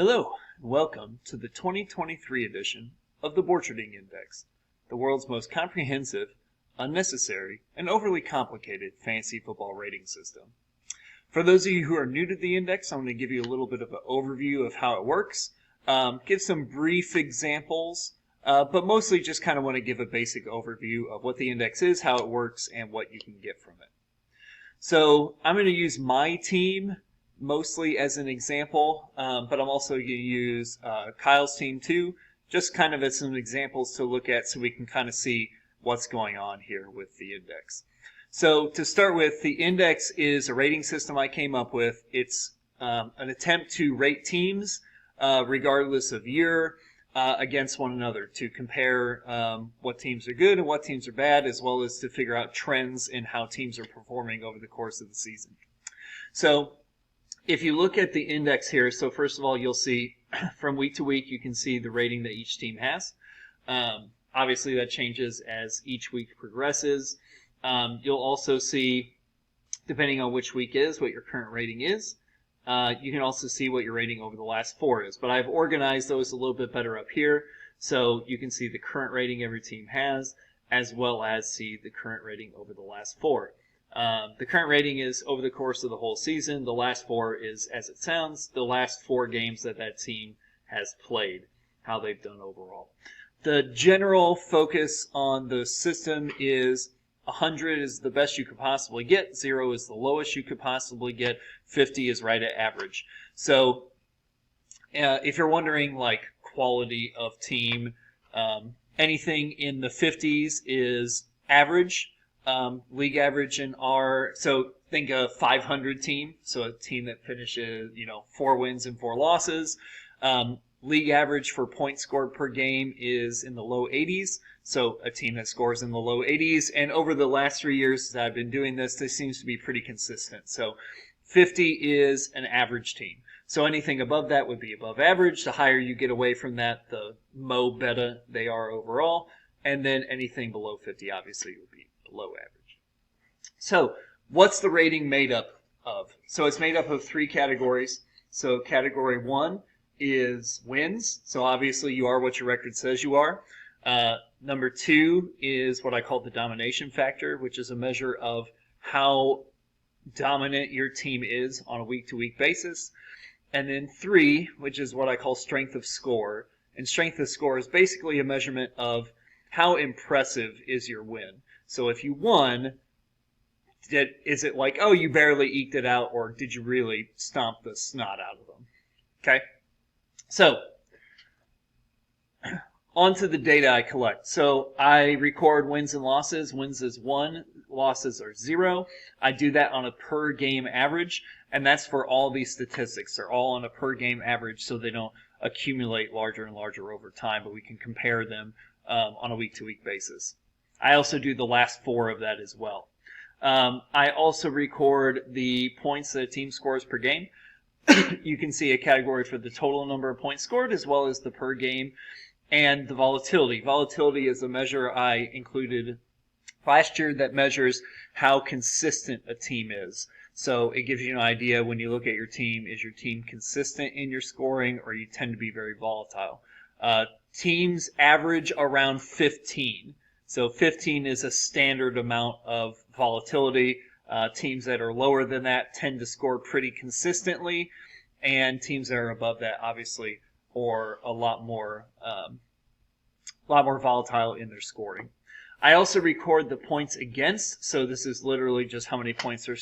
Hello, and welcome to the 2023 edition of the Borcherding Index, the world's most comprehensive, unnecessary, and overly complicated fantasy football rating system. For those of you who are new to the index, I'm going to give you a little bit of an overview of how it works, give some brief examples, but mostly just kind of want to give a basic overview of what the index is, how it works, and what you can get from it. So I'm going to use my team mostly as an example, but I'm also going to use Kyle's team too, just kind of as some examples to look at so we can kind of see what's going on here with the index. So to start with, the index is a rating system I came up with. It's an attempt to rate teams regardless of year against one another, to compare what teams are good and what teams are bad, as well as to figure out trends in how teams are performing over the course of the season. So if you look at the index here, so first of all, you'll see from week to week, you can see the rating that each team has. Obviously, that changes as each week progresses. You'll also see, depending on which week is, what your current rating is. You can also see what your rating over the last 4 is. But I've organized those a little bit better up here, so you can see the current rating every team has, as well as see the current rating over the last 4. The current rating is over the course of the whole season. The last 4 is, as it sounds, the last 4 games that team has played, how they've done overall. The general focus on the system is 100 is the best you could possibly get, 0 is the lowest you could possibly get, 50 is right at average. So if you're wondering, like, quality of team, anything in the 50s is average. League average in so think a 500 team, so a team that finishes, 4 wins and 4 losses. League average for points scored per game is in the low 80s, so a team that scores in the low 80s. And over the last 3 years that I've been doing this seems to be pretty consistent. So 50 is an average team. So anything above that would be above average. The higher you get away from that, the better they are overall. And then anything below 50 obviously would be below average. So what's the rating made up of? So it's made up of 3 categories. So category 1 is wins. So obviously you are what your record says you are. Number 2 is what I call the domination factor, which is a measure of how dominant your team is on a week-to-week basis. And then 3, which is what I call strength of score. And strength of score is basically a measurement of how impressive is your win. So if you won, is it like, oh, you barely eked it out, or did you really stomp the snot out of them? Okay? So, on to the data I collect. So I record wins and losses. Wins is 1, losses are 0. I do that on a per game average, and that's for all these statistics. They're all on a per game average, so they don't accumulate larger and larger over time, but we can compare them on a week-to-week basis. I also do the last 4 of that as well. I also record the points that a team scores per game. You can see a category for the total number of points scored as well as the per game, and the volatility. Volatility is a measure I included last year that measures how consistent a team is. So it gives you an idea when you look at your team, is your team consistent in your scoring, or you tend to be very volatile? Teams average around 15. So 15 is a standard amount of volatility. Teams that are lower than that tend to score pretty consistently, and teams that are above that, obviously, are a lot more volatile in their scoring. I also record the points against, so this is literally just how many points are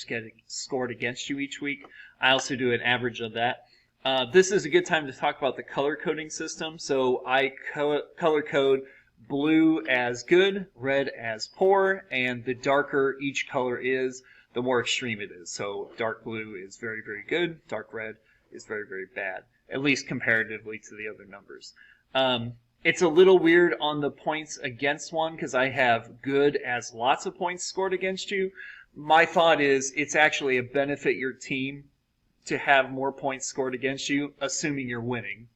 scored against you each week. I also do an average of that. This is a good time to talk about the color coding system. So I color code blue as good, red as poor, and the darker each color is, the more extreme it is. So dark blue is very, very good. Dark red is very, very bad, at least comparatively to the other numbers. It's a little weird on the points against one because I have good as lots of points scored against you. My thought is it's actually a benefit your team to have more points scored against you, assuming you're winning.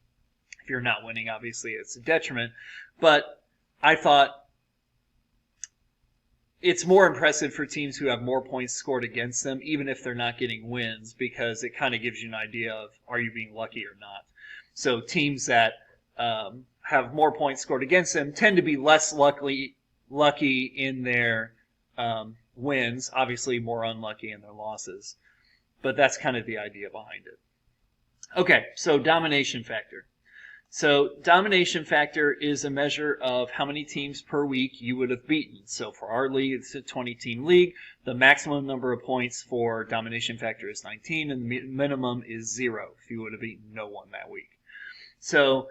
If you're not winning, obviously it's a detriment. But I thought it's more impressive for teams who have more points scored against them, even if they're not getting wins, because it kind of gives you an idea of, are you being lucky or not? So teams that have more points scored against them tend to be less lucky in their wins, obviously more unlucky in their losses. But that's kind of the idea behind it. Okay, so domination factor. So domination factor is a measure of how many teams per week you would have beaten. So for our league, it's a 20-team league. The maximum number of points for domination factor is 19, and the minimum is 0 if you would have beaten no one that week. So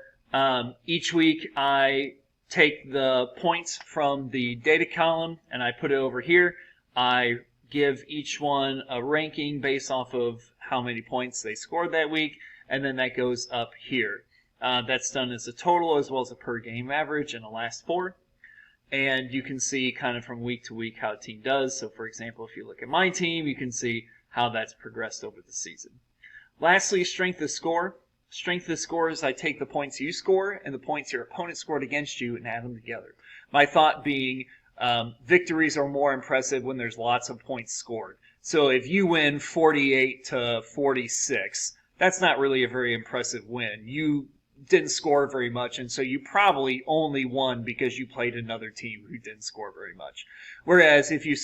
each week I take the points from the data column and I put it over here. I give each one a ranking based off of how many points they scored that week, and then that goes up here. That's done as a total as well as a per game average in the last 4. And you can see kind of from week to week how a team does. So for example, if you look at my team, you can see how that's progressed over the season. Lastly, strength of score. Strength of score is I take the points you score and the points your opponent scored against you and add them together. My thought being victories are more impressive when there's lots of points scored. So if you win 48-46, that's not really a very impressive win. You didn't score very much, and so you probably only won because you played another team who didn't score very much. Whereas if you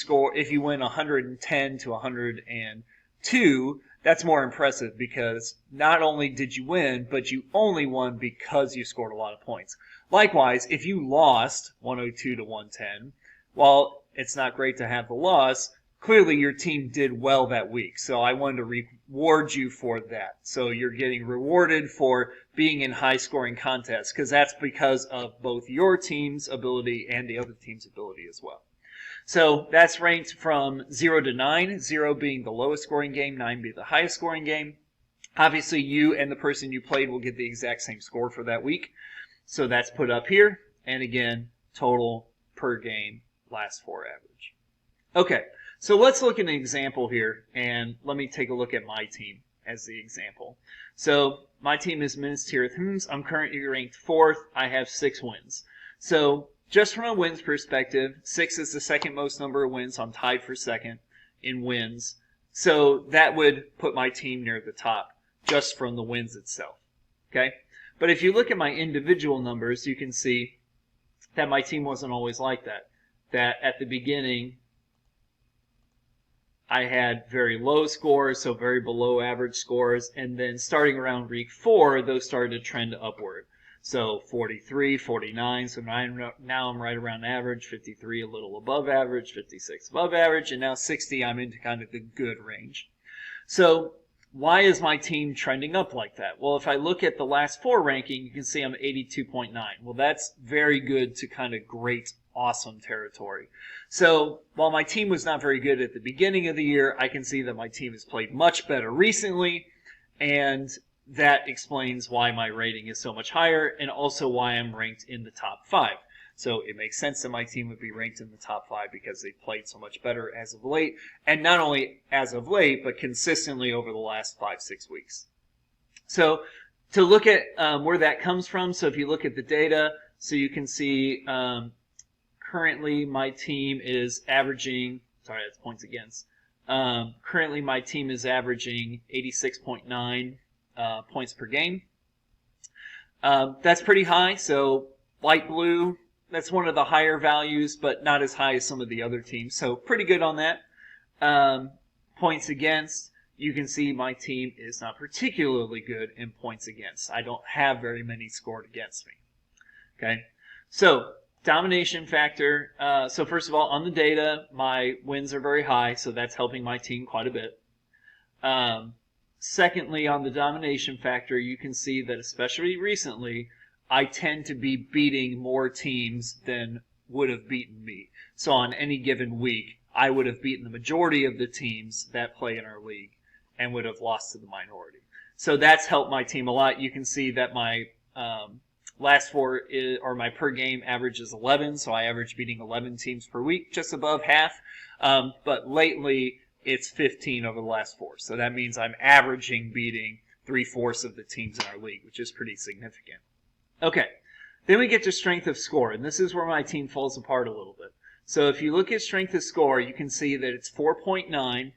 win 110-102, that's more impressive because not only did you win, but you only won because you scored a lot of points. Likewise, if you lost 102-110, while it's not great to have the loss, clearly your team did well that week. So I wanted to reward you for that. So you're getting rewarded for being in high-scoring contests because that's because of both your team's ability and the other team's ability as well. So that's ranked from 0 to 9, 0 being the lowest scoring game, 9 being the highest scoring game. Obviously, you and the person you played will get the exact same score for that week. So that's put up here. And again, total per game, last 4 average. Okay, so let's look at an example here, and let me take a look at my team as the example. So my team is Minas Tirith. I'm currently ranked 4th. I have 6 wins. So just from a wins perspective, 6 is the second most number of wins. I'm tied for second in wins. So that would put my team near the top just from the wins itself. Okay? But if you look at my individual numbers, you can see that my team wasn't always like that. That at the beginning, I had very low scores, so very below average scores, and then starting around week 4, those started to trend upward. So 43, 49, so now I'm right around average, 53 a little above average, 56 above average, and now 60 I'm into kind of the good range. So why is my team trending up like that? Well, if I look at the last 4 ranking, you can see I'm 82.9. Well, that's very good to kind of great, awesome territory. So while my team was not very good at the beginning of the year, I can see that my team has played much better recently, and that explains why my rating is so much higher and also why I'm ranked in the top 5. So it makes sense that my team would be ranked in the top 5 because they played so much better as of late, and not only as of late, but consistently over the last 5-6 weeks. So to look at where that comes from, so if you look at the data, so you can see currently my team is averaging, sorry, that's points against. Currently my team is averaging 86.9 points per game. That's pretty high, so light blue, that's one of the higher values, but not as high as some of the other teams. So pretty good on that. Points against, you can see my team is not particularly good in points against. I don't have very many scored against me. Okay, so domination factor. So first of all, on the data, my wins are very high, so that's helping my team quite a bit. Secondly, on the domination factor, you can see that especially recently, I tend to be beating more teams than would have beaten me. So on any given week, I would have beaten the majority of the teams that play in our league and would have lost to the minority. So that's helped my team a lot. You can see that my last 4 or my per game average is 11, so I average beating 11 teams per week, just above half. But lately, it's 15 over the last 4. So that means I'm averaging beating 3/4 of the teams in our league, which is pretty significant. Okay, then we get to strength of score, and this is where my team falls apart a little bit. So if you look at strength of score, you can see that it's 4.9.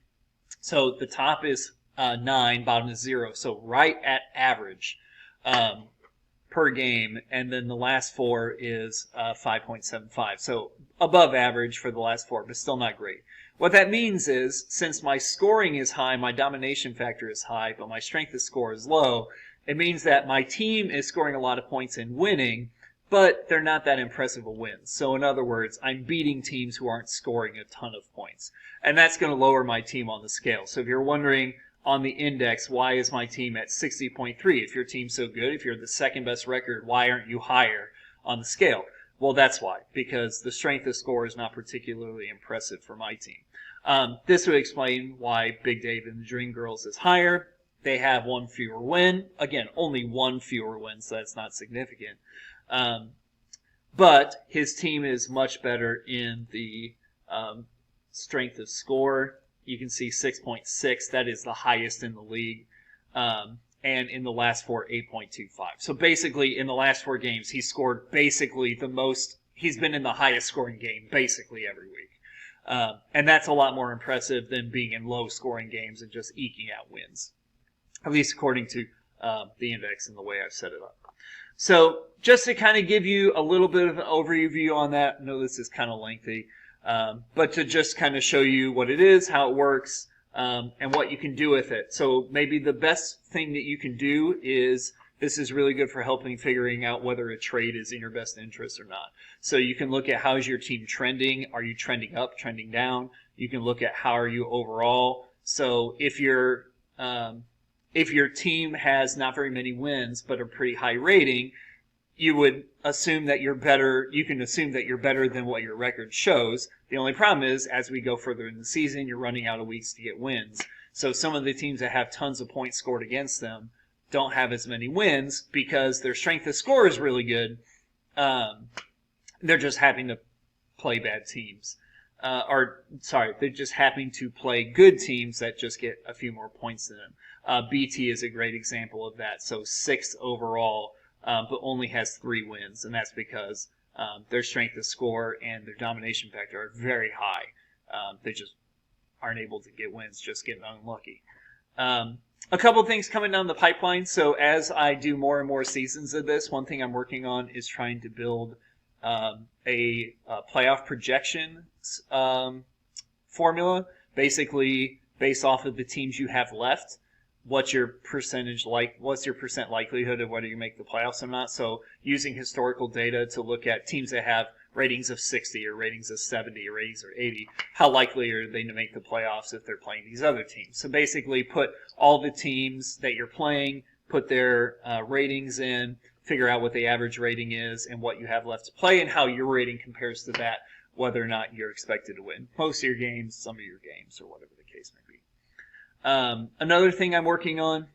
So the top is 9, bottom is 0. So right at average per game. And then the last 4 is 5.75. So above average for the last 4, but still not great. What that means is, since my scoring is high, my domination factor is high, but my strength of score is low, it means that my team is scoring a lot of points and winning, but they're not that impressive of wins. So in other words, I'm beating teams who aren't scoring a ton of points. And that's going to lower my team on the scale. So if you're wondering on the index, why is my team at 60.3? If your team's so good, if you're the second best record, why aren't you higher on the scale? Well, that's why, because the strength of score is not particularly impressive for my team. This would explain why Big Dave and the Dream Girls is higher. They have one fewer win. Again, only one fewer win, so that's not significant. But his team is much better in the strength of score. You can see 6.6. That is the highest in the league. And in the last 4, 8.25. So basically, in the last 4 games, he scored basically the most. He's been in the highest scoring game basically every week. And that's a lot more impressive than being in low scoring games and just eking out wins. At least according to the index and the way I've set it up. So just to kind of give you a little bit of an overview on that, I know this is kind of lengthy, but to just kind of show you what it is, how it works, and what you can do with it. So maybe the best thing that you can do is, this is really good for helping figuring out whether a trade is in your best interest or not. So you can look at how is your team trending. Are you trending up, trending down? You can look at how are you overall. So if your team has not very many wins but a pretty high rating, you would assume that you're better. You can assume that you're better than what your record shows. The only problem is, as we go further in the season, you're running out of weeks to get wins. So some of the teams that have tons of points scored against them don't have as many wins because their strength of score is really good. They're just having to play bad teams. They're just having to play good teams that just get a few more points than them. BT is a great example of that. So 6th overall, but only has 3 wins, and that's because their strength of score and their domination factor are very high. They just aren't able to get wins, just getting unlucky. A couple things coming down the pipeline. So as I do more and more seasons of this, one thing I'm working on is trying to build a playoff projection formula, basically based off of the teams you have left. What's your percent likelihood of whether you make the playoffs or not? So using historical data to look at teams that have ratings of 60 or ratings of 70 or ratings of 80, how likely are they to make the playoffs if they're playing these other teams? So basically put all the teams that you're playing, put their ratings in, figure out what the average rating is and what you have left to play and how your rating compares to that, whether or not you're expected to win most of your games, some of your games, or whatever the case may be. Another thing I'm working on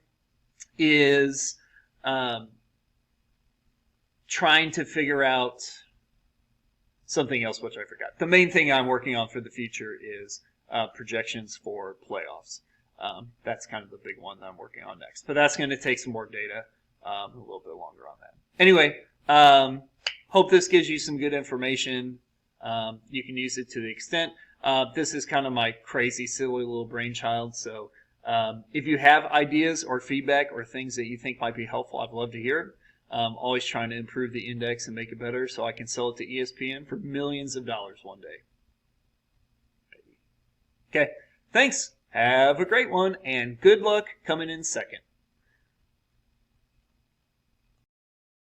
is trying to figure out something else, which I forgot. The main thing I'm working on for the future is projections for playoffs. That's kind of the big one that I'm working on next. But that's going to take some more data, a little bit longer on that. Anyway, hope this gives you some good information. You can use it to the extent. This is kind of my crazy, silly little brainchild. So if you have ideas or feedback or things that you think might be helpful, I'd love to hear it. Always trying to improve the index and make it better so I can sell it to ESPN for millions of dollars one day. Okay, thanks. Have a great one, and good luck coming in second.